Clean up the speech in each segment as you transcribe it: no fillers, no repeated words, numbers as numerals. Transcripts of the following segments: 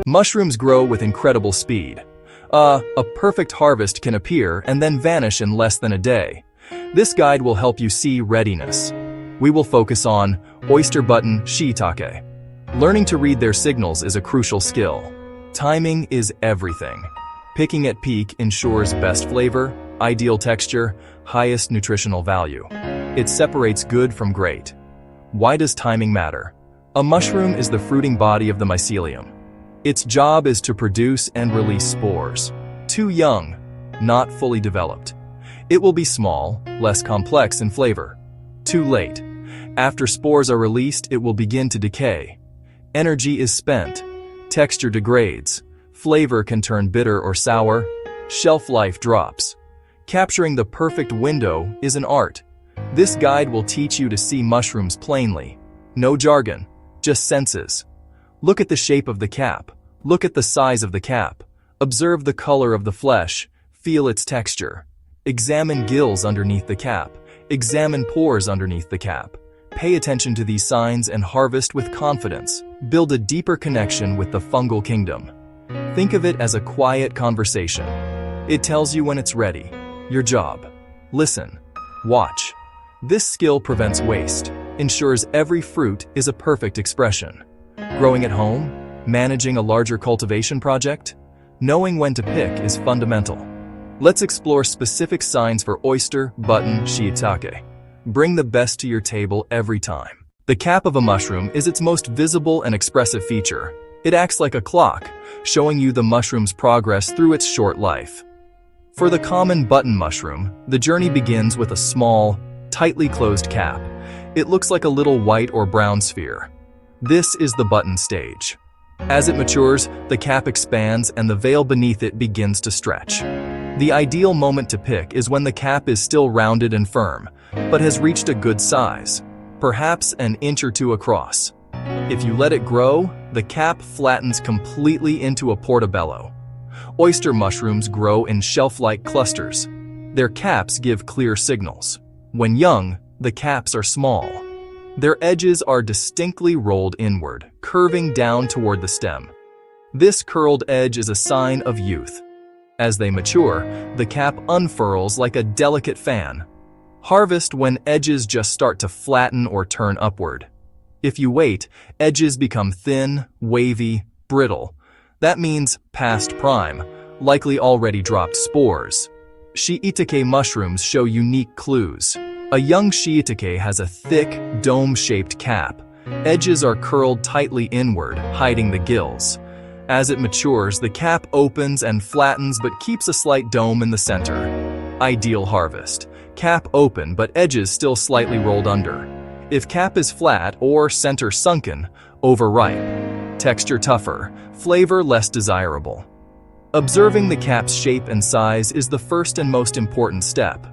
Mushrooms grow with incredible speed. A perfect harvest can appear and then vanish in less than a day. This guide will help you see readiness. We will focus on oyster button shiitake. Learning to read their signals is a crucial skill. Timing is everything. Picking at peak ensures best flavor, ideal texture, highest nutritional value. It separates good from great. Why does timing matter? A mushroom is the fruiting body of the mycelium. Its job is to produce and release spores. Too young, not fully developed. It will be small, less complex in flavor. Too late. After spores are released, it will begin to decay. Energy is spent. Texture degrades. Flavor can turn bitter or sour. Shelf life drops. Capturing the perfect window is an art. This guide will teach you to see mushrooms plainly. No jargon, just senses. Look at the shape of the cap. Look at the size of the cap. Observe the color of the flesh. Feel its texture. Examine gills underneath the cap. Examine pores underneath the cap. Pay attention to these signs and harvest with confidence. Build a deeper connection with the fungal kingdom. Think of it as a quiet conversation. It tells you when it's ready. Your job. Listen. Watch. This skill prevents waste, ensures every fruit is a perfect expression. Growing at home? Managing a larger cultivation project? Knowing when to pick is fundamental. Let's explore specific signs for oyster, button, shiitake. Bring the best to your table every time. The cap of a mushroom is its most visible and expressive feature. It acts like a clock, showing you the mushroom's progress through its short life. For the common button mushroom, the journey begins with a small, tightly closed cap. It looks like a little white or brown sphere. This is the button stage. As it matures, the cap expands and the veil beneath it begins to stretch. The ideal moment to pick is when the cap is still rounded and firm, but has reached a good size, perhaps an inch or two across. If you let it grow, the cap flattens completely into a portobello. Oyster mushrooms grow in shelf-like clusters. Their caps give clear signals. When young, the caps are small. Their edges are distinctly rolled inward, curving down toward the stem. This curled edge is a sign of youth. As they mature, the cap unfurls like a delicate fan. Harvest when edges just start to flatten or turn upward. If you wait, edges become thin, wavy, brittle. That means past prime, likely already dropped spores. Shiitake mushrooms show unique clues. A young shiitake has a thick, dome-shaped cap. Edges are curled tightly inward, hiding the gills. As it matures, the cap opens and flattens but keeps a slight dome in the center. Ideal harvest. Cap open but edges still slightly rolled under. If cap is flat or center sunken, overripe. Texture tougher, flavor less desirable. Observing the cap's shape and size is the first and most important step.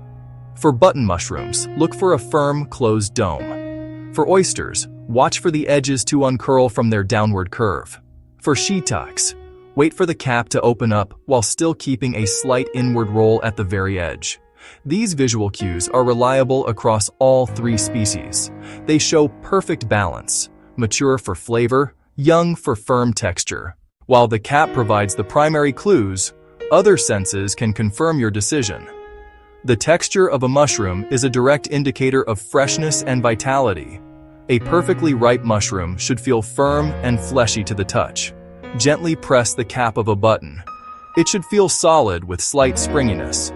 For button mushrooms, look for a firm, closed dome. For oysters, watch for the edges to uncurl from their downward curve. For shiitakes, wait for the cap to open up while still keeping a slight inward roll at the very edge. These visual cues are reliable across all three species. They show perfect balance, mature for flavor, young for firm texture. While the cap provides the primary clues, other senses can confirm your decision. The texture of a mushroom is a direct indicator of freshness and vitality. A perfectly ripe mushroom should feel firm and fleshy to the touch. Gently press the cap of a button. It should feel solid with slight springiness.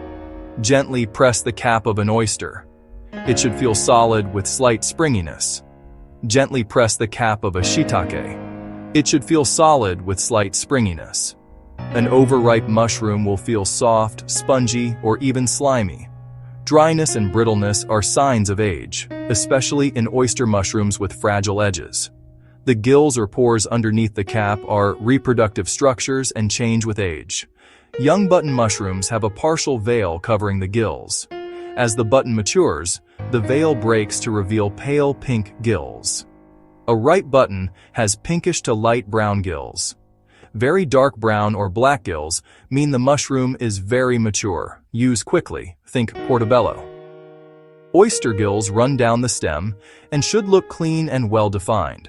Gently press the cap of an oyster. It should feel solid with slight springiness. Gently press the cap of a shiitake. It should feel solid with slight springiness. An overripe mushroom will feel soft, spongy, or even slimy. Dryness and brittleness are signs of age, especially in oyster mushrooms with fragile edges. The gills or pores underneath the cap are reproductive structures and change with age. Young button mushrooms have a partial veil covering the gills. As the button matures, the veil breaks to reveal pale pink gills. A ripe button has pinkish to light brown gills. Very dark brown or black gills mean the mushroom is very mature. Use quickly. Think portobello. Oyster gills run down the stem and should look clean and well defined.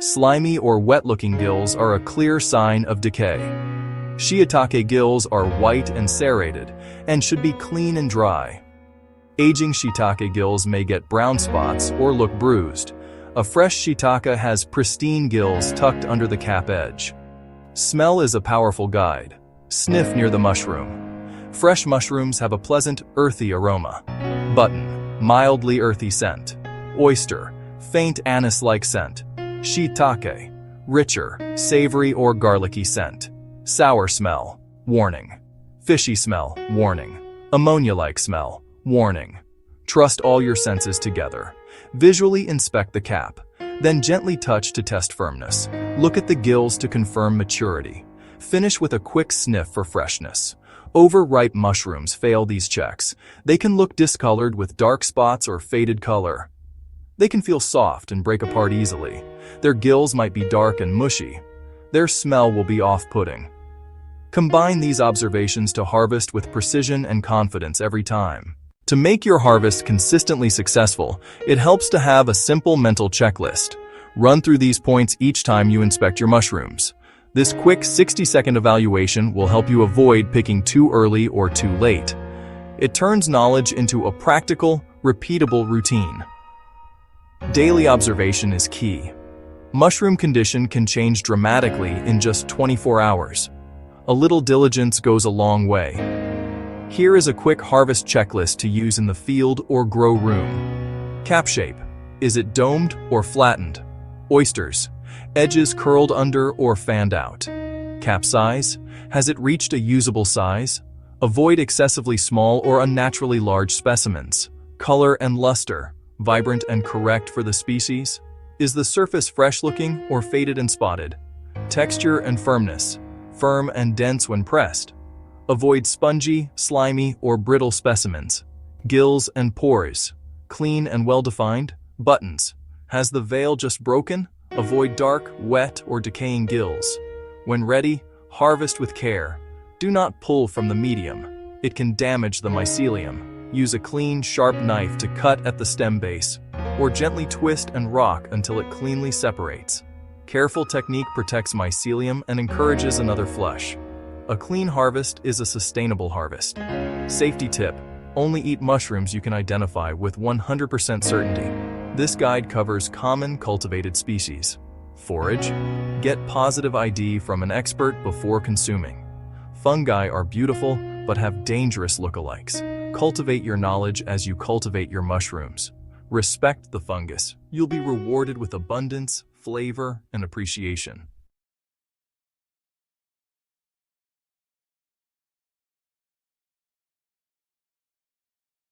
Slimy or wet-looking gills are a clear sign of decay. Shiitake gills are white and serrated and should be clean and dry. Aging shiitake gills may get brown spots or look bruised. A fresh shiitake has pristine gills tucked under the cap edge. Smell is a powerful guide. Sniff near the mushroom. Fresh mushrooms have a pleasant, earthy aroma. Button, mildly earthy scent. Oyster, faint anise-like scent. Shiitake, richer, savory or garlicky scent. Sour smell, warning. Fishy smell, warning. Ammonia-like smell, warning. Trust all your senses together. Visually inspect the cap, then gently touch to test firmness. Look at the gills to confirm maturity. Finish with a quick sniff for freshness. Overripe mushrooms fail these checks. They can look discolored with dark spots or faded color. They can feel soft and break apart easily. Their gills might be dark and mushy. Their smell will be off-putting. Combine these observations to harvest with precision and confidence every time. To make your harvest consistently successful, it helps to have a simple mental checklist. Run through these points each time you inspect your mushrooms. This quick 60-second evaluation will help you avoid picking too early or too late. It turns knowledge into a practical, repeatable routine. Daily observation is key. Mushroom condition can change dramatically in just 24 hours. A little diligence goes a long way. Here is a quick harvest checklist to use in the field or grow room. Cap shape. Is it domed or flattened? Oysters. Edges curled under or fanned out. Cap size. Has it reached a usable size? Avoid excessively small or unnaturally large specimens. Color and luster. Vibrant and correct for the species? Is the surface fresh-looking or faded and spotted? Texture and firmness. Firm and dense when pressed. Avoid spongy, slimy, or brittle specimens. Gills and pores. Clean and well-defined. Buttons. Has the veil just broken? Avoid dark, wet, or decaying gills. When ready, harvest with care. Do not pull from the medium. It can damage the mycelium. Use a clean, sharp knife to cut at the stem base, or gently twist and rock until it cleanly separates. Careful technique protects mycelium and encourages another flush. A clean harvest is a sustainable harvest. Safety tip: only eat mushrooms you can identify with 100% certainty. This guide covers common cultivated species. Forage. Get positive ID from an expert before consuming. Fungi are beautiful, but have dangerous lookalikes. Cultivate your knowledge as you cultivate your mushrooms. Respect the fungus. You'll be rewarded with abundance, flavor, and appreciation.